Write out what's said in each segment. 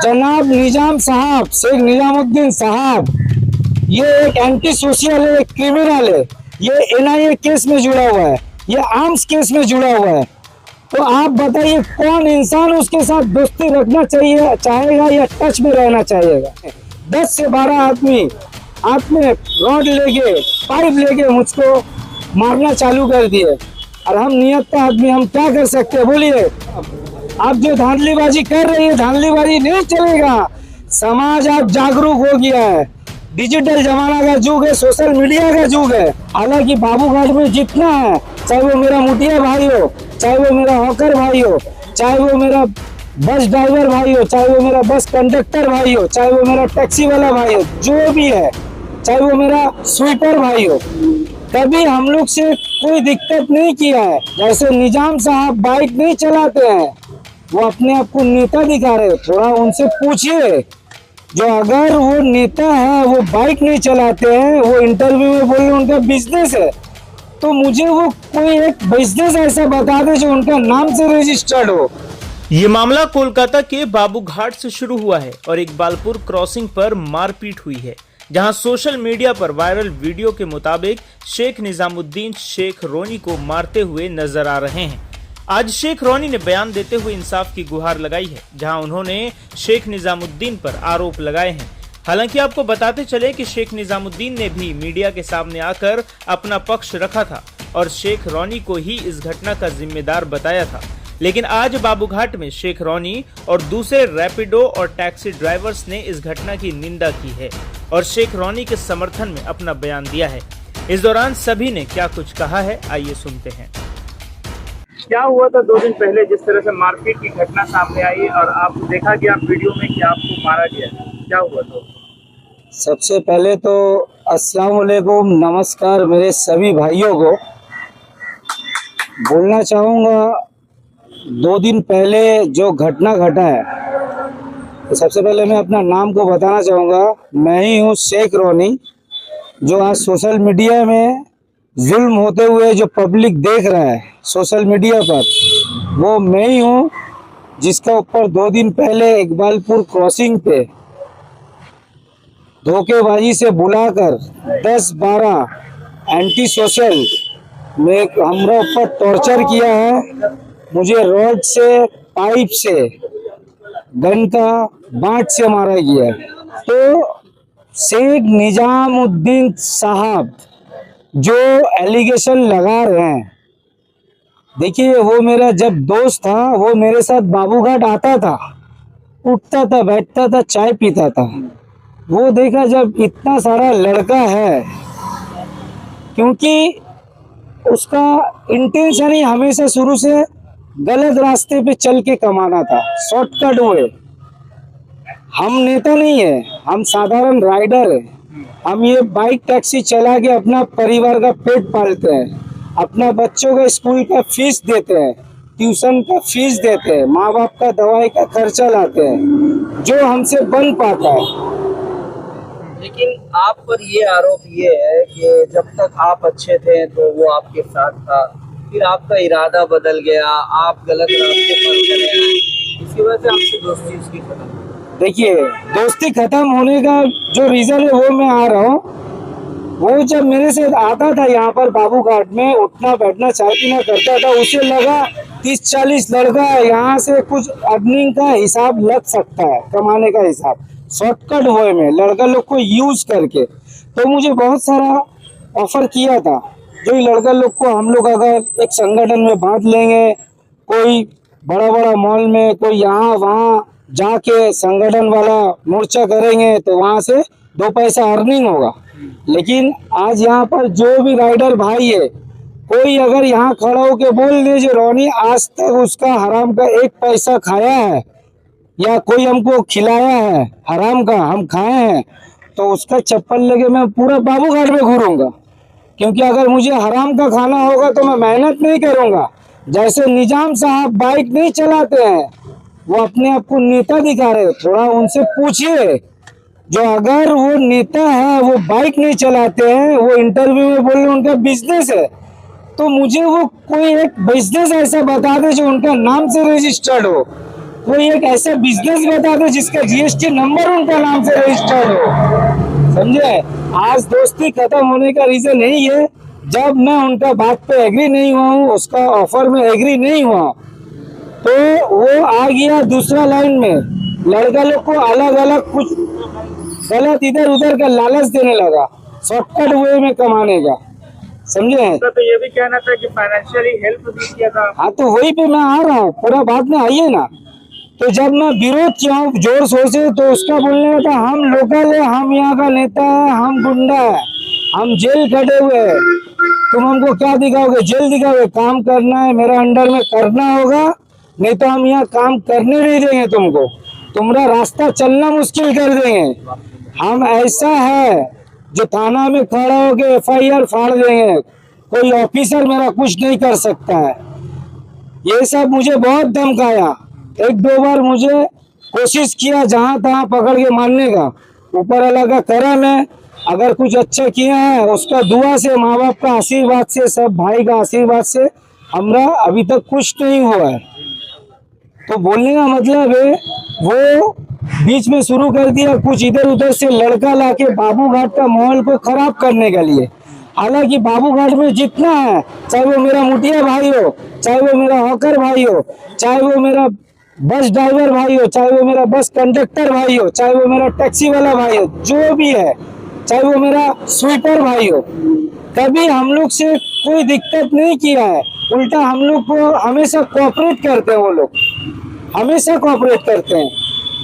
जनाब निजाम साहब, शेख निजामुद्दीन साहब, ये एक एंटी सोशल है, एक क्रिमिनल है। ये एनआईए केस में जुड़ा हुआ है, ये आर्म्स केस में जुड़ा हुआ है। तो आप बताइए कौन इंसान उसके साथ दोस्ती रखना चाहिए चाहेगा या टच में रहना चाहेगा? 10 से 12 आदमी हाथ में रॉड लेके, पाइप लेके मुझको मारना चालू कर दिए। और हम नियत का आदमी, हम क्या कर सकते हैं बोलिए? आप जो धांधलीबाजी कर रही है, धांधलीबाजी नहीं चलेगा। समाज आप जागरूक हो गया है, डिजिटल जमाना का युग है, सोशल मीडिया का युग है। हालांकि बाबूघाट में जितना है, चाहे वो मेरा मुटिया भाई हो, चाहे वो मेरा हॉकर भाई हो, चाहे वो मेरा बस ड्राइवर भाई हो, चाहे वो मेरा बस कंडक्टर भाई हो, चाहे वो मेरा टैक्सी वाला भाई हो, जो भी है, चाहे वो मेरा स्वीपर भाई हो, कभी हम लोग से कोई दिक्कत नहीं किया है। जैसे निजाम साहब बाइक नहीं चलाते हैं, वो अपने आप को नेता दिखा रहे, थोड़ा उनसे पूछिए। जो अगर वो नेता है, वो बाइक नहीं चलाते हैं, वो इंटरव्यू में बोले उनका बिजनेस है, तो मुझे वो कोई एक बिजनेस ऐसा बता दे जो उनका नाम से रजिस्टर्ड हो। ये मामला कोलकाता के बाबूघाट से शुरू हुआ है और इकबालपुर क्रॉसिंग पर मारपीट हुई है, जहां सोशल मीडिया पर वायरल वीडियो के मुताबिक शेख निजामुद्दीन शेख रोनी को मारते हुए नजर आ रहे हैं। आज शेख रोनी ने बयान देते हुए इंसाफ की गुहार लगाई है, जहां उन्होंने शेख निजामुद्दीन पर आरोप लगाए हैं। हालांकि आपको बताते चले कि शेख निजामुद्दीन ने भी मीडिया के सामने आकर अपना पक्ष रखा था और शेख रोनी को ही इस घटना का जिम्मेदार बताया था। लेकिन आज बाबूघाट में शेख रोनी और दूसरे रैपिडो और टैक्सी ड्राइवर्स ने इस घटना की निंदा की है और शेख रोनी के समर्थन में अपना बयान दिया है। इस दौरान सभी ने क्या कुछ कहा है, आइए सुनते हैं। क्या हुआ था 2 दिन पहले जिस तरह से मारपीट की घटना सामने आई और आप देखा गया वीडियो में कि आपको मारा गया, क्या हुआ था? सबसे पहले तो अस्सलाम वालेकुम, नमस्कार मेरे सभी भाइयों को। बोलना चाहूँगा 2 दिन पहले जो घटना घटा है, तो सबसे पहले मैं अपना नाम को बताना चाहूँगा। मैं ही हूँ शेख रोनी, जो आज सोशल मीडिया में जुल्म होते हुए जो पब्लिक देख रहा है सोशल मीडिया पर, वो मैं ही हूँ, जिसका ऊपर 2 दिन पहले इकबालपुर क्रॉसिंग पे धोखेबाजी से बुलाकर 10-12 एंटी सोशल में हमारे ऊपर टॉर्चर किया है। मुझे रॉड से, पाइप से, गन का बाट से मारा गया है। तो शेख निजामुद्दीन साहब जो एलिगेशन लगा रहे हैं, देखिए वो मेरा जब दोस्त था, वो मेरे साथ बाबूघाट आता था, उठता था, बैठता था, चाय पीता था। वो देखा जब इतना सारा लड़का है, क्योंकि उसका इंटेंशन ही हमेशा शुरू से गलत रास्ते पे चल के कमाना था, शॉर्टकट हुए। हम नेता नहीं है, हम साधारण राइडर है। हम ये बाइक टैक्सी चला के अपना परिवार का पेट पालते हैं, अपना बच्चों का स्कूल का फीस देते हैं, ट्यूशन का फीस देते हैं, माँ बाप का दवाई का खर्चा लाते हैं, जो हमसे बन पाता है। लेकिन आप पर ये आरोप ये है कि जब तक आप अच्छे थे तो वो आपके साथ था, फिर आपका इरादा बदल गया, आप गलत रास्ते पर चले आए, इसकी वजह से आपसे दोस्ती उसकी खत्म। देखिए, दोस्ती खत्म होने का जो रीजन है वो मैं आ रहा हूँ। वो जब मेरे से आता था यहाँ पर बाबूघाट में, उठना बैठना चाय पीना करता था, उसे लगा 30-40 लड़का यहाँ से कुछ अर्निंग का हिसाब लग सकता है, कमाने का हिसाब, शॉर्टकट वे में लड़का लोग को यूज करके। तो मुझे बहुत सारा ऑफर किया था, जो लड़का लोग को हम लोग अगर एक संगठन में बांट लेंगे, कोई बड़ा बड़ा मॉल में, कोई यहाँ वहाँ जाके संगठन वाला मोर्चा करेंगे, तो वहाँ से 2 पैसा अर्निंग होगा। लेकिन आज यहाँ पर जो भी राइडर भाई है, कोई अगर यहाँ खड़ा होके बोल दे जो रोनी आज तक उसका हराम का 1 पैसा खाया है या कोई हमको खिलाया है हराम का, हम खाए हैं, तो उसका चप्पल लेके मैं पूरा बाबूघाट में घूरूंगा। क्योंकि अगर मुझे हराम का खाना होगा तो मैं मेहनत नहीं करूंगा। जैसे निजाम साहब बाइक नहीं चलाते हैं, वो अपने आप को नेता दिखा रहे, थोड़ा उनसे पूछिए। जो अगर वो नेता है, वो बाइक नहीं चलाते हैं, वो इंटरव्यू में बोले उनका बिजनेस है, तो मुझे वो कोई एक बिजनेस ऐसा बता दे जो उनका नाम से रजिस्टर्ड हो। कोई एक ऐसा बिजनेस बता दो जिसका जीएसटी नंबर उनका नाम से रजिस्टर्ड हो, समझे। आज दोस्ती खत्म होने का रीजन यही है, जब मैं उनका बात पे एग्री नहीं हुआ हूँ, उसका ऑफर में एग्री नहीं हुआ, तो वो आ गया दूसरा लाइन में, लड़का लोग को अलग अलग कुछ गलत इधर उधर का लालच देने लगा, शॉर्टकट वे में कमाने का, समझे। तो ये भी कहना था कि फाइनेंशियली हेल्प भी किया था। हाँ, तो वही पे मैं आ रहा हूँ, पूरा बात में आइए ना। तो जब मैं विरोध किया हूँ जोर शोर से, तो उसका बोलने लगा हम लोकल है, हम यहाँ का नेता है, हम गुंडा है, हम जेल खड़े हुए हैं, तुम हमको क्या दिखाओगे, जेल दिखाओगे, काम करना है मेरा अंडर में करना होगा, नहीं तो हम यहाँ काम करने नहीं देंगे तुमको, तुम्हारा रास्ता चलना मुश्किल कर देंगे। हम ऐसा है जो थाना में खड़ा होके एफआईआर फाड़ देंगे, कोई ऑफिसर मेरा कुछ नहीं कर सकता है। ये सब मुझे बहुत धमकाया, एक दो बार मुझे कोशिश किया जहां तहां पकड़ के मारने का, ऊपर वाला का करम है, अगर कुछ अच्छा किया है उसका दुआ से, माँ बाप का आशीर्वाद से, सब भाई का आशीर्वाद से हमरा अभी तक कुछ नहीं हुआ है। तो बोलने का मतलब है वो बीच में शुरू कर दिया कुछ इधर उधर से लड़का लाके बाबू घाट का माहौल को खराब करने के लिए। हालांकि बाबू घाट में जितना है, चाहे वो मेरा मुटिया भाई हो, चाहे वो मेरा हॉकर भाई हो, चाहे वो मेरा बस ड्राइवर भाई हो, चाहे वो मेरा बस कंडक्टर भाई हो, चाहे वो मेरा टैक्सी वाला भाई हो, जो भी है, चाहे वो मेरा स्वीपर भाई हो, कभी हम लोग से कोई दिक्कत नहीं किया है, उल्टा हम लोग को हमेशा कोऑपरेट करते हैं, वो लोग हमेशा कोऑपरेट करते हैं।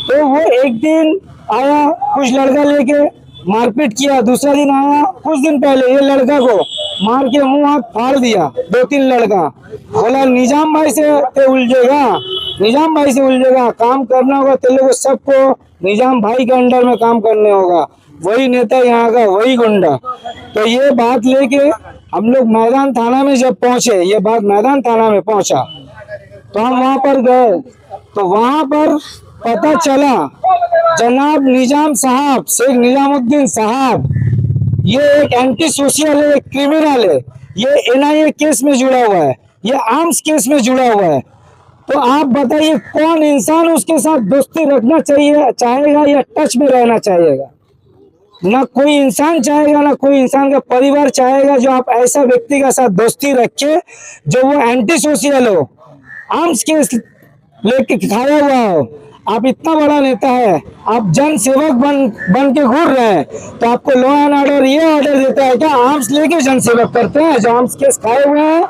तो वो एक दिन आया कुछ लड़का लेके मारपीट किया, दूसरा दिन आया कुछ दिन पहले ये लड़का को मार के मुंह हाथ फाड़ दिया, दो तीन लड़का, बोला निजाम भाई से ते उलझेगा, निजाम भाई से उलझेगा, काम करना होगा तेरे को, सबको निजाम भाई के अंडर में काम करने होगा, वही नेता यहाँ का, वही गुंडा। तो ये बात लेके हम लोग मैदान थाना में जब पहुंचे, ये बात मैदान थाना में पहुंचा, तो हम वहां पर गए, तो वहां पर पता चला जनाब निजाम साहब, शेख निजामुद्दीन साहब, ये एक एंटी सोशल है, क्रिमिनल है, ये एनआईए केस में जुड़ा हुआ है, ये आर्म्स केस में जुड़ा हुआ है। तो आप बताइए कौन इंसान उसके साथ दोस्ती रखना चाहिए चाहेगा या टच में रहना चाहेगा? ना कोई इंसान चाहेगा, ना कोई इंसान का परिवार चाहेगा जो आप ऐसा व्यक्ति के साथ दोस्ती रखे जो वो एंटी सोशल हो, आर्म्स केस लेके खाया हुआ हो। आप इतना बड़ा नेता है, आप जन सेवक बन के घूर रहे हैं, तो आपको लॉ एंड ऑर्डर ये ऑर्डर देता है क्या आर्म्स लेके जन सेवक करते हैं जो आर्म्स केस खाए हुए हैं?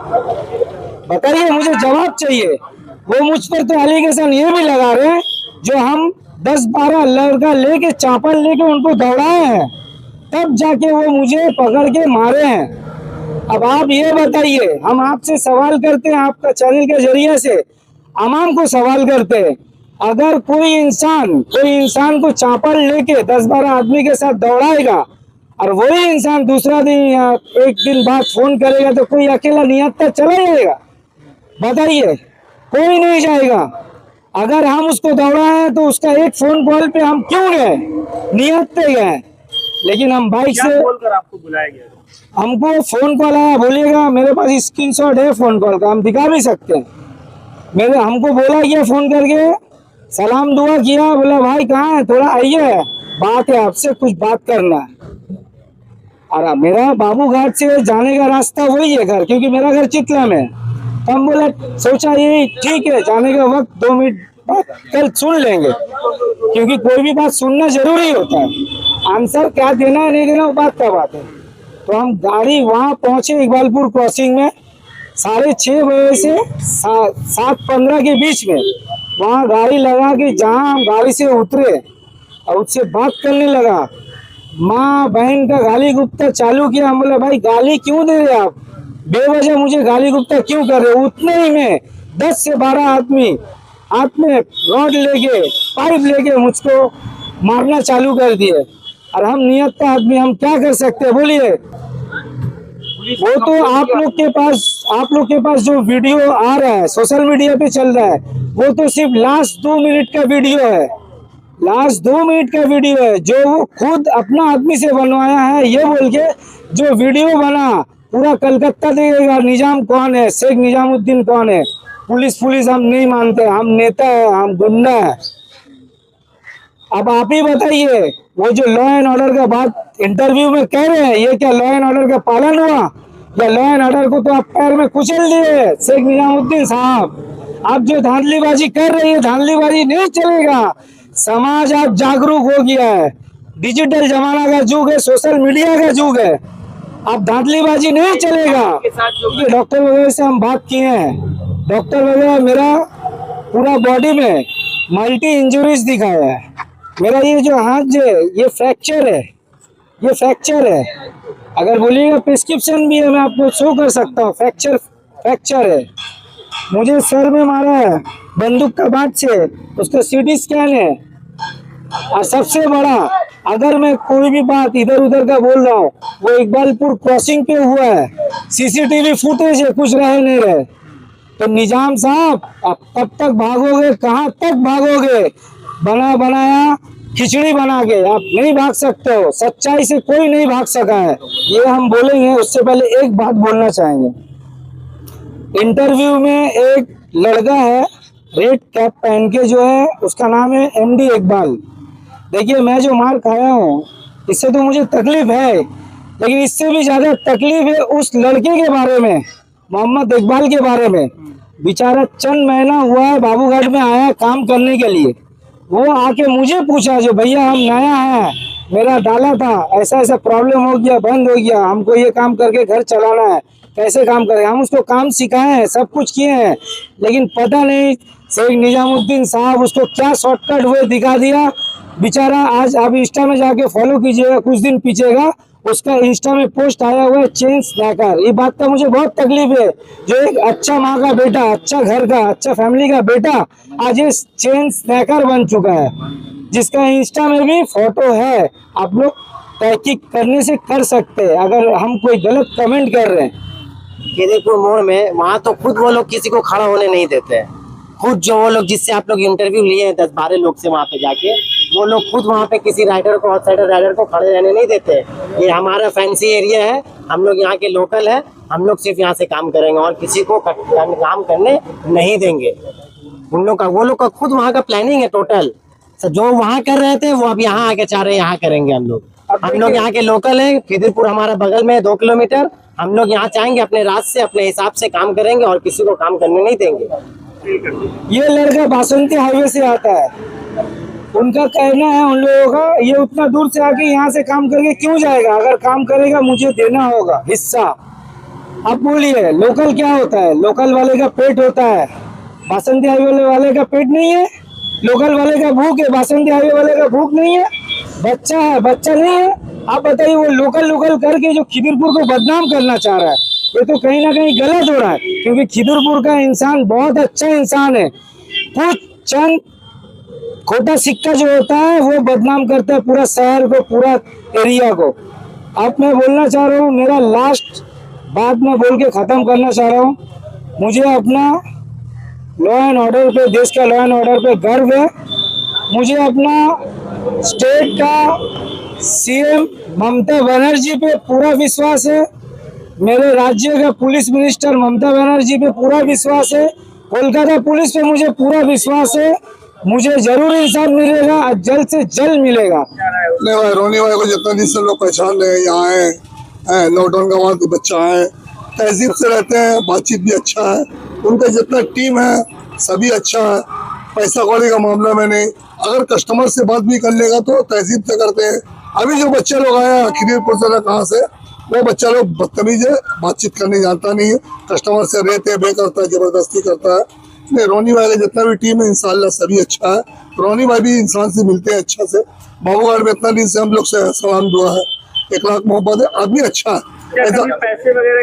बताइए, मुझे जवाब चाहिए। वो मुझ पर तो एलिगेशन ये भी लगा रहे हैं जो हम 10-12 लड़का लेके चापल लेके उनको दौड़ाए हैं, तब जाके वो मुझे पकड़ के मारे हैं। अब आप ये बताइए, हम आपसे सवाल करते हैं, आपका चैनल के जरिए से आवाम को सवाल करते हैं, अगर कोई इंसान को चापल लेके 10-12 आदमी के साथ दौड़ाएगा और वही इंसान दूसरा दिन या एक दिन बाद फोन करेगा, तो कोई अकेला नियत तक चला जाएगा? बताइए, कोई नहीं जाएगा। अगर हम उसको दौड़ाए तो उसका एक फोन कॉल पे हम क्यों गए, नियत पे गए। लेकिन हम बाइक से, बोलकर आपको बुलाया गया? हमको फोन कॉल आया, बोलिएगा मेरे पास स्क्रीनशॉट है फोन कॉल का, हम दिखा भी सकते हैं। हमको बोला गया फोन करके, सलाम दुआ किया, बोला भाई कहाँ है, थोड़ा आइए, बात है आपसे, कुछ बात करना है। और मेरा बाबू घाट से जाने का रास्ता वही है घर, क्योंकि मेरा घर चितला में। तो हम बोला, सोचा ये ठीक है, जाने का वक्त 2 मिनट बाद कल सुन लेंगे, क्योंकि कोई भी बात सुनना जरूरी होता है। आंसर क्या देना है नहीं देना वो बात का बात है। तो हम गाड़ी वहाँ पहुंचे इकबालपुर क्रॉसिंग में 6:30 बजे से 7:15 के बीच में, वहाँ गाड़ी लगा के जहाँ हम गाड़ी से उतरे और उससे बात करने लगा, माँ बहन का गाली गुप्ता चालू किया। हम बोले भाई गाली क्यों दे रहे आप, बेवजह मुझे गाली गुप्ता क्यों कर रहे? उतने ही में 10 से 12 आदमी हाथ में रॉड लेके, पाइप लेके मुझको मारना चालू कर दिए। और हम नियत का आदमी, हम क्या कर सकते हैं बोलिए? वो तो आप लोग के पास जो वीडियो आ रहा है, सोशल मीडिया पे चल रहा है, वो तो सिर्फ लास्ट 2 मिनट का वीडियो है, लास्ट 2 मिनट का वीडियो है, जो वो खुद अपना आदमी से बनवाया है, ये बोल के जो वीडियो बना पूरा कलकत्ता देखेगा निजाम कौन है, शेख निजामुद्दीन कौन है। पुलिस हम नहीं मानते, हम नेता है, हम गुंडा है। अब आप ही बताइए, वो जो लॉ एंड ऑर्डर का बात इंटरव्यू में कह रहे हैं, ये क्या लॉ एंड ऑर्डर का पालन हुआ? या लॉ एंड ऑर्डर को तो आप पैर में कुचल दिए शेख निजामुद्दीन साहब। आप जो धांधलीबाजी कर रही है, धांधलीबाजी नहीं चलेगा। समाज आप जागरूक हो गया है, डिजिटल जमाना का युग है, सोशल मीडिया का युग है। अब धांधलीबाजी नहीं चलेगा। डॉक्टर वगैरह से हम बात किए हैं, डॉक्टर वगैरह मेरा पूरा बॉडी में मल्टी इंजरीज दिखाया है। मेरा ये जो हाथ जो है ये फ्रैक्चर है, ये फ्रैक्चर है। अगर बोलिएगा प्रिस्क्रिप्शन भी है, मैं आपको शो कर सकता हूँ। फ्रैक्चर है। मुझे सर में मारा है बंदूक का बात से, उसका सीटी स्कैन है। और सबसे बड़ा, अगर मैं कोई भी बात इधर उधर का बोल रहा हूँ, वो इकबालपुर क्रॉसिंग पे हुआ है, सीसीटीवी फुटेज है, कुछ रहे नहीं रहे। तो निजाम साहब आप कब तक भागोगे, कहाँ तक भागोगे? बना बनाया खिचड़ी बना के आप नहीं भाग सकते हो। सच्चाई से कोई नहीं भाग सका है, ये हम बोलेंगे। उससे पहले एक बात बोलना चाहेंगे। इंटरव्यू में एक लड़का है रेड कैप पहन के, जो है उसका नाम है एमडी इकबाल। देखिए, मैं जो मार खाया हूँ इससे तो मुझे तकलीफ है, लेकिन इससे भी ज्यादा तकलीफ है उस लड़के के बारे में, मोहम्मद इकबाल के बारे में। बेचारा चंद महीना हुआ है बाबूघाट में आया काम करने के लिए। वो आके मुझे पूछा, जो भैया हम नया है, मेरा डाला था, ऐसा ऐसा प्रॉब्लम हो गया, बंद हो गया, हमको ये काम करके घर चलाना है, कैसे काम करें? हम उसको काम सिखाए हैं, सब कुछ किए हैं, लेकिन पता नहीं शेख निजामुद्दीन साहब उसको क्या शॉर्टकट हुए दिखा दिया। बेचारा आज आप इंस्टा में जाके फॉलो कीजिएगा, कुछ दिन पीछे का उसका इंस्टा में पोस्ट आया हुआ है, चेन स्नैकर। ये बात का मुझे बहुत तकलीफ है, जो एक अच्छा माँ का बेटा, अच्छा घर का, अच्छा फैमिली का बेटा आज ये चेन स्नैकर बन चुका है, जिसका इंस्टा में भी फोटो है। आप लोग तहकीक करने से कर सकते हैं अगर हम कोई गलत कमेंट कर रहे हैं। खिदीरपुर मोड़ में वहाँ तो खुद वो लोग किसी को खड़ा होने नहीं देते हैं। खुद जो वो लोग जिससे आप लोग इंटरव्यू लिए हैं 10-12 लोग से वहाँ पे जाके, वो लोग खुद वहाँ पे किसी राइडर को, आउटसाइडर राइडर को खड़े रहने नहीं देते। ये हमारा फैंसी एरिया है, हम लोग यहाँ के लोकल है, हम लोग सिर्फ यहाँ से काम करेंगे और किसी को काम करने नहीं देंगे। उन लोग का, वो लोग का खुद वहाँ का प्लानिंग है टोटल। जो वहाँ कर रहे थे वो अब यहाँ आके चाह रहे हैं यहाँ करेंगे। हम लोग यहाँ के लोकल है, खिदीरपुर हमारा बगल में 2 किलोमीटर। हम लोग यहाँ चाहेंगे अपने राज से, अपने हिसाब से काम करेंगे और किसी को काम करने नहीं देंगे। ये लड़का बासंती हाईवे से आता है, उनका कहना है उन लोगों का, ये उतना दूर से आके यहाँ से काम करके क्यों जाएगा? अगर काम करेगा मुझे देना होगा हिस्सा। अब बोलिए लोकल क्या होता है? लोकल वाले का पेट होता है, बासंती हाईवे वाले का पेट नहीं है। लोकल वाले का भूख है, बासंती हाईवे वाले का भूख नहीं है। बच्चा है, बच्चा नहीं है। आप बताइए, वो लोकल करके जो खिदीरपुर को बदनाम करना चाह रहा है, ये तो कहीं ना कहीं गलत हो रहा है, क्योंकि खिदीरपुर का इंसान बहुत अच्छा इंसान है। कुछ चंद खोटा सिक्का जो होता है वो बदनाम करता है पूरा शहर को, पूरा एरिया को। अब मैं बोलना चाह रहा हूँ, मेरा लास्ट बात मैं बोल के ख़त्म करना चाह रहा हूँ। मुझे अपना लॉ एंड ऑर्डर पे, देश का लॉ एंड ऑर्डर पे गर्व है। मुझे अपना स्टेट का सीएम ममता बनर्जी पे पूरा विश्वास है। मेरे राज्य का पुलिस मिनिस्टर ममता बनर्जी पे पूरा विश्वास है। कोलकाता पुलिस पे मुझे पूरा विश्वास है। मुझे जरूर इंसाफ मिलेगा और जल्द से जल्द मिलेगा। नहीं भाई, रोनी भाई को जितना दिन से लोग पहचान रहे हैं, यहाँ है, लॉकडाउन का वहाँ बच्चा है, तहजीब से रहते हैं, बातचीत भी अच्छा है, उनका जितना टीम है सभी अच्छा है। पैसा कौड़ी का मामला में नहीं, अगर कस्टमर से बात भी कर लेगा तो तहजीब से करते हैं। अभी जो बच्चे लोग आए हैं खिदीरपुर से, कहाँ से, वो बच्चा लोग बदतमीज है, बातचीत करने जानता नहीं है, कस्टमर से रहते बे करता है, जबरदस्ती करता है। नहीं, रोनी भाई का जितना भी टीम है इंशाल्लाह सभी अच्छा है। रोनी भाई भी इंसान से मिलते हैं अच्छा से। बाबूघाट में इतना दिन से हम लोग से सलाम दुआ है, 1 लाख मोहब्बत है, आदमी अच्छा है। ऐसा पैसे वगैरह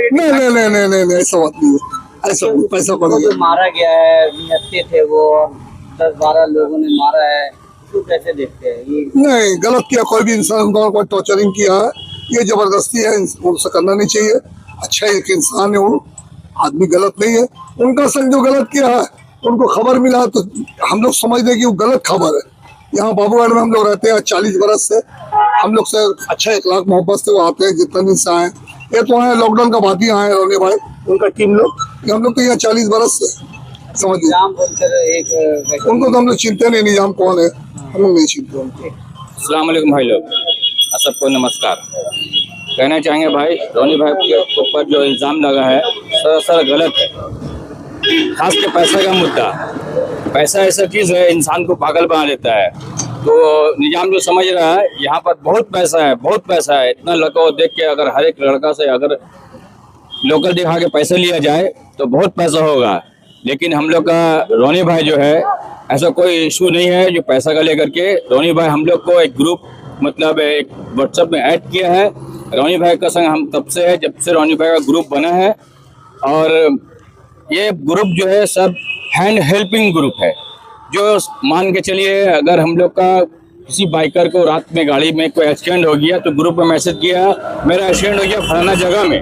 नहीं, ऐसा बात नहीं है, ऐसा पैसा पड़ेगा। मारा गया है, निहत्थे थे वो, 10-12 लोगों ने मारा है, तो कैसे देखते हैं? ये नहीं, गलत किया कोई भी इंसान को, कोई टॉर्चरिंग किया है, ये जबरदस्ती है, उनसे करना नहीं चाहिए। अच्छा एक इंसान है वो, आदमी गलत नहीं है। उनका संग जो गलत किया है, उनको खबर मिला तो हम लोग समझते हैं कि वो गलत खबर है। यहाँ बाबूघाट में हम लोग रहते हैं 40 बरस से, हम लोग से अच्छा 1 लाख मोहब्बत से वो आते हैं, जितना दिन से आए ये तो है लॉकडाउन का बात ही आए रोनी भाई, उनका टीम लोग, हम लोग तो यहाँ 40 बरस से समझिए, निजाम बोलकर एक उनको तो हम लोग चिंता नहीं, निजाम कौन है हम लोग नहीं चिंता उनको। अस्सलाम वालेकुम भाई लोग, सबको नमस्कार। कहना चाहेंगे भाई, रोनी भाई के ऊपर जो इल्ज़ाम लगा है सरासर गलत है। खास के पैसा का मुद्दा, पैसा ऐसा चीज़ है इंसान को पागल बना देता है। तो निजाम जो समझ रहा है यहाँ पर बहुत पैसा है, बहुत पैसा है, इतना लड़का को देख के अगर हर एक लड़का से अगर लोकल दिखा के पैसे लिया जाए तो बहुत पैसा होगा। लेकिन हम लोग का रोनी भाई जो है ऐसा कोई इशू नहीं है जो पैसा का लेकर के। रोनी भाई हम लोग को एक ग्रुप मतलब एक व्हाट्सएप में ऐड किया है। रोनी भाई का संग हम तब से है जब से रोनी भाई का ग्रुप बना है, और ये ग्रुप जो है सब हैंड हेल्पिंग ग्रुप है। जो मान के चलिए अगर हम लोग का किसी बाइकर को रात में गाड़ी में कोई एक्सीडेंट हो गया तो ग्रुप में मैसेज किया मेरा एक्सीडेंट हो गया फलाना जगह में,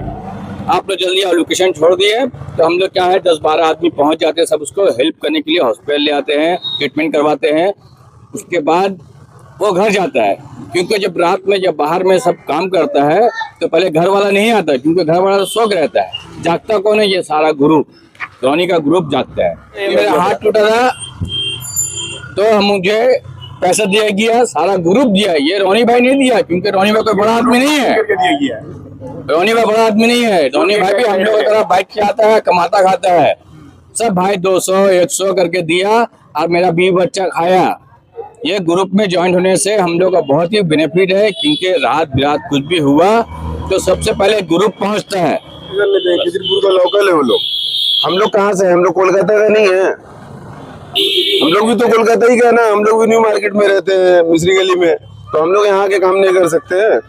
आप लोग जल्दी लोकेशन छोड़ दिए, तो हम लोग क्या है 10-12 आदमी पहुंच जाते हैं, सब उसको हेल्प करने के लिए हॉस्पिटल ले आते हैं, ट्रीटमेंट करवाते हैं। उसके बाद वो घर जाता है, क्योंकि जब रात में जब बाहर में सब काम करता है तो पहले घर वाला नहीं आता, क्योंकि घर वाला तो सो के रहता है। जागता कौन है? ये सारा ग्रुप, रोनी का ग्रुप जागता है। मेरा हाथ टूटा था तो मुझे पैसा दिया गया, सारा ग्रुप दिया, ये रोनी भाई नहीं दिया, क्योंकि रोनी भाई कोई बड़ा आदमी नहीं है। रोनी भाई बड़ा आदमी नहीं है, रोनी भाई भी हम लोग की तरह बाइक चलाता है, कमाता खाता है। सब भाई 200-100 करके दिया और मेरा 20 बच्चा खाया। ये ग्रुप में ज्वाइन होने से हम लोग का बहुत ही बेनिफिट है, क्योंकि रात बिरात कुछ भी हुआ तो सबसे पहले ग्रुप पहुंचता है। खिजरपुर का लोकल है वो लोग। हम लोग कहाँ से? हम लोग कोलकाता का नहीं है, हम लोग भी तो कोलकाता ही का ना, हम लोग भी न्यू मार्केट में रहते हैं मिस्री गली में, तो हम लोग यहाँ के काम नहीं कर सकते हैं।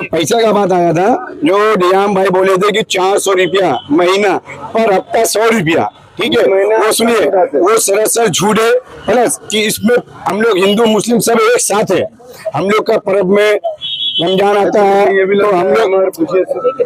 पैसा का बात आया था, जो निजाम भाई बोले थे कि 400 रुपया महीना पर हफ्ता 100 रुपया, ठीक है, वो सुनिए, वो सरासर झूठ है ना, कि इसमें हम लोग हिंदू मुस्लिम सब एक साथ है। हम लोग का पर्व में रमजान आता है तो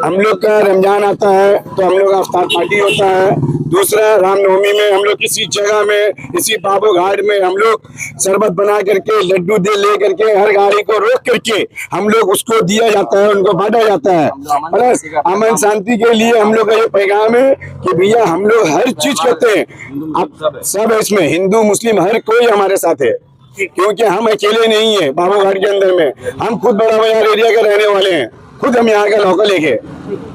हम लोग का रमजान आता है तो हम लोग का अफ्तार पार्टी होता है। दूसरा रामनवमी में हम लोग किसी जगह में इसी बाबू घाट में हम लोग शरबत बना करके लड्डू दे ले करके हर गाड़ी को रोक करके हम लोग उसको दिया जाता है, उनको बांटा जाता है। प्लस अमन शांति के लिए हम लोग का ये पैगाम है कि भैया हम लोग हर चीज करते हैं, आप सब है इसमें, हिंदू मुस्लिम हर कोई हमारे साथ है, क्योंकि हम अकेले नहीं है बाबू घाट के अंदर में। हम खुद बड़ा बाजार एरिया के रहने वाले हैं, खुद हम यहाँ का लोकल है।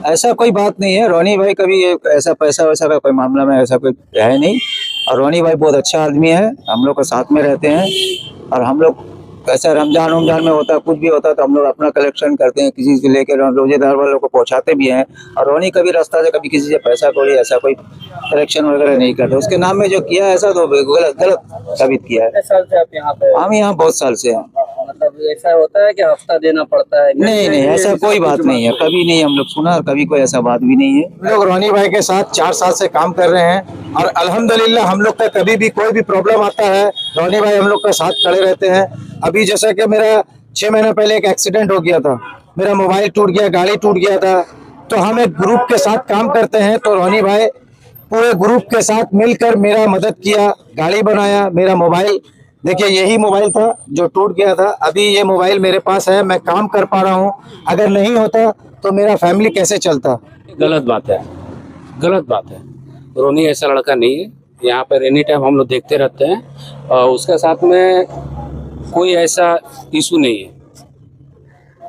ऐसा कोई बात नहीं है, रोनी भाई कभी ऐसा पैसा वैसा का कोई मामला में ऐसा कोई है नहीं, और रोनी भाई बहुत अच्छा आदमी है, हम लोग के साथ में रहते हैं। और हम लोग ऐसा रमजान में होता है, कुछ भी होता है तो हम लोग अपना कलेक्शन करते हैं, किसी से लेकर रोजेदार वालों को पहुंचाते भी हैं। और रोनी कभी रास्ता से कभी किसी से पैसा कोई ऐसा कोई कलेक्शन वगैरह नहीं करते। उसके नाम में जो किया है ऐसा तो गलत साबित किया है। कितने साल से आप यहाँ पे? हम यहाँ बहुत साल से हैं। मतलब ऐसा होता है कि हफ्ता देना पड़ता है? नहीं, ऐसा कोई बात नहीं है, कभी नहीं हम लोग सुना, और कभी कोई ऐसा बात भी नहीं है। हम लोग रोनी भाई के साथ 4 साल से काम कर रहे हैं, और अल्हम्दुलिल्लाह हम लोग का कभी भी कोई भी प्रॉब्लम आता है रोनी भाई हम लोग का साथ खड़े रहते हैं। अभी जैसा कि मेरा 6 महीने पहले एक एक्सीडेंट हो गया था, मेरा मोबाइल टूट गया, गाड़ी टूट गया था, तो हम एक ग्रुप के साथ काम करते हैं। तो रोनी भाई पूरे ग्रुप के साथ मिलकर मेरा मदद किया, गाड़ी बनाया। मेरा मोबाइल देखिए, यही मोबाइल था जो टूट गया था, अभी ये मोबाइल मेरे पास है, मैं काम कर पा रहा हूँ। अगर नहीं होता तो मेरा फैमिली कैसे चलता? गलत बात है, गलत बात है। रोनी ऐसा लड़का नहीं है, यहाँ पर एनी टाइम हम लोग देखते रहते हैं, और उसके साथ में कोई ऐसा इशू नहीं है।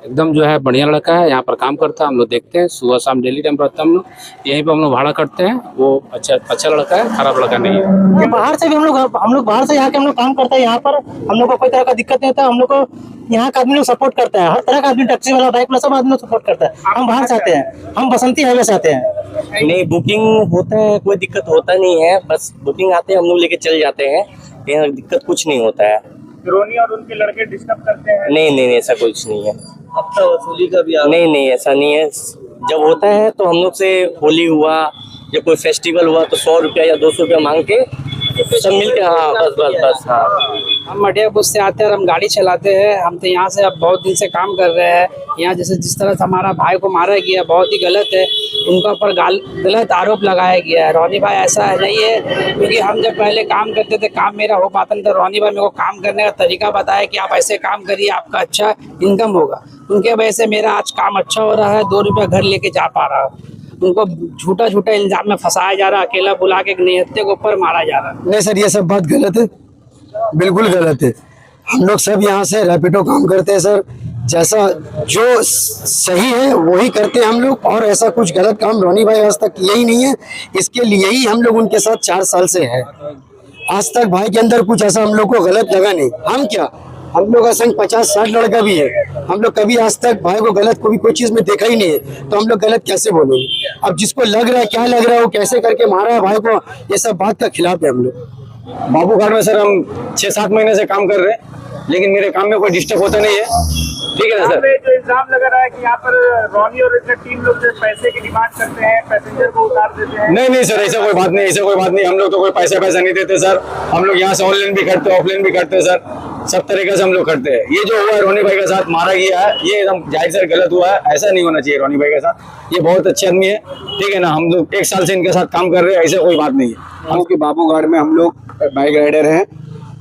एकदम जो है बढ़िया लड़का है, यहाँ पर काम करता है, हम लोग देखते हैं, सुबह शाम डेली टाइम रहता है। हम लोग यहीं पे हम लोग भाड़ा करते हैं। वो अच्छा लड़का है, खराब लड़का नहीं है। बाहर से भी हम लोग बाहर से यहाँ के हम लोग काम करते हैं, यहाँ पर हम लोग को कोई तरह का दिक्कत नहीं होता। हम लोग को यहाँ का आदमी लोग सपोर्ट करता है, हर तरह का आदमी, टैक्सी वाला, बाइक वाला, सब आदमी सपोर्ट करता है। हम बाहर से आते हैं, हम बसंती हाईवे से आते हैं। नहीं, बुकिंग होता है, कोई दिक्कत होता नहीं है, बस बुकिंग आते हैं हम लोग लेके चले जाते हैं, यहाँ दिक्कत कुछ नहीं होता है। रोनी और उनके लड़के डिस्टर्ब करते हैं? नहीं, ऐसा कुछ नहीं है। हफ्ता वसूली का भी? नहीं, ऐसा नहीं है। जब होता है तो हम लोग से होली हुआ या कोई फेस्टिवल हुआ तो 100 रुपया या 200 रुपया मांग के सब मिलके, हाँ बस हाँ। हम मटियापुर से आते हैं और हम गाड़ी चलाते हैं। हम तो यहाँ से अब बहुत दिन से काम कर रहे हैं। यहाँ जैसे जिस तरह से हमारा भाई को मारा गया बहुत ही गलत है। उनका ऊपर गलत आरोप लगाया गया है। रोनी भाई ऐसा नहीं है, क्योंकि हम जब पहले काम करते थे काम मेरा हो पाता नहीं था। रोनी भाई मेरे को काम करने का तरीका बताया कि आप ऐसे काम करिए, आपका अच्छा इनकम होगा। उनके वजह से मेरा आज काम अच्छा हो रहा है, 2 रुपया घर लेके जा पा रहा हूँ। उनको झूठा झूठा इल्जाम में फंसाया जा रहा है, अकेला बुला के एक निहत्थे के ऊपर मारा जा रहा है। नहीं सर, ये सब बात गलत है, बिल्कुल गलत है। हम लोग सब यहाँ से रैपिडो काम करते हैं सर, जैसा जो सही है वही करते हैं हम लोग, और ऐसा कुछ गलत काम रोनी भाई आज तक किया ही नहीं है। इसके लिए ही हम लोग उनके साथ 4 साल से हैं। आज तक भाई के अंदर कुछ ऐसा हम लोग को गलत लगा नहीं। हम क्या, हम लोग का संग 50-60 लड़का भी है, हम लोग कभी आज तक भाई को गलत कोई चीज में देखा ही नहीं है, तो हम लोग गलत कैसे बोलेंगे। अब जिसको लग रहा है क्या लग रहा है वो कैसे करके मारा है भाई को, ये सब बात का खिलाफ है हम लोग। बाबू घाट में सर हम 6-7 महीने से काम कर रहे हैं, लेकिन मेरे काम में कोई डिस्टर्ब होता नहीं है, ठीक है ना सर। जो इल्जाम लगा रहा है कि यहाँ पर रोनी और इसका टीम लोग जो पैसे की डिमांड करते हैं, पैसेंजर को उतार देते हैं। नहीं सर, ऐसा कोई बात नहीं, ऐसा कोई बात नहीं। हम लोग तो कोई पैसा नहीं देते सर। हम लोग यहाँ से ऑनलाइन भी करते हैं, ऑफलाइन भी करते हैं सर, सब तरीके से हम लोग करते हैं। ये जो हुआ है रोनी भाई के साथ मारा गया है, ये एकदम जाहिर सर गलत हुआ है, ऐसा नहीं होना चाहिए रोनी भाई के साथ। ये बहुत अच्छे आदमी है, ठीक है ना। हम लोग 1 साल से इनके साथ काम कर रहे हैं, ऐसा कोई बात नहीं है। क्योंकि बाबू घाट में हम लोग बाइक राइडर हैं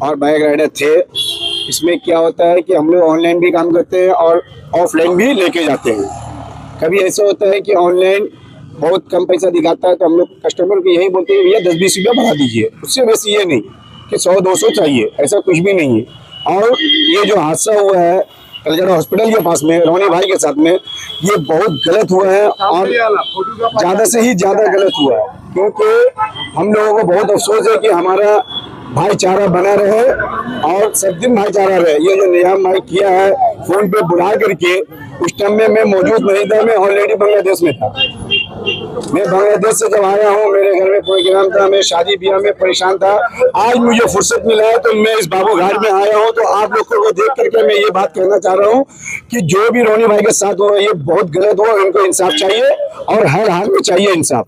और बाइक राइडर थे। इसमें क्या होता है कि हम लोग ऑनलाइन भी काम करते हैं और ऑफलाइन भी लेके जाते हैं। कभी ऐसा होता है कि ऑनलाइन बहुत कम पैसा दिखाता है तो हम लोग कस्टमर को यही बोलते हैं भैया 10-20 रुपया बढ़ा दीजिए, उससे वैसे ये नहीं कि 100-200 चाहिए, ऐसा कुछ भी नहीं है। और ये जो हादसा हुआ है कलजड़ा हॉस्पिटल के पास में रोनी भाई के साथ में, ये बहुत गलत हुआ है और ज़्यादा से ही ज़्यादा गलत हुआ है, क्योंकि हम लोगों को बहुत अफसोस है कि हमारा भाईचारा बना रहे और सब दिन भाईचारा रहे। ये जो निजाम भाई किया है फोन पे बुला करके, उस टाइम में मैं मौजूद नहीं था, मैं ऑलरेडी बांग्लादेश में था। मैं बांग्लादेश से जब आया हूँ, मेरे घर में प्रोग्राम था, मैं शादी ब्याह में परेशान था। आज मुझे फुर्सत मिला है तो मैं इस बाबू घाट में आया हूँ। तो आप लोगों को देख करके मैं ये बात कहना चाह रहा हूँ कि जो भी रोनी भाई के साथ हुआ ये बहुत गलत हुआ, इनको इंसाफ चाहिए और हर हाल में चाहिए इंसाफ।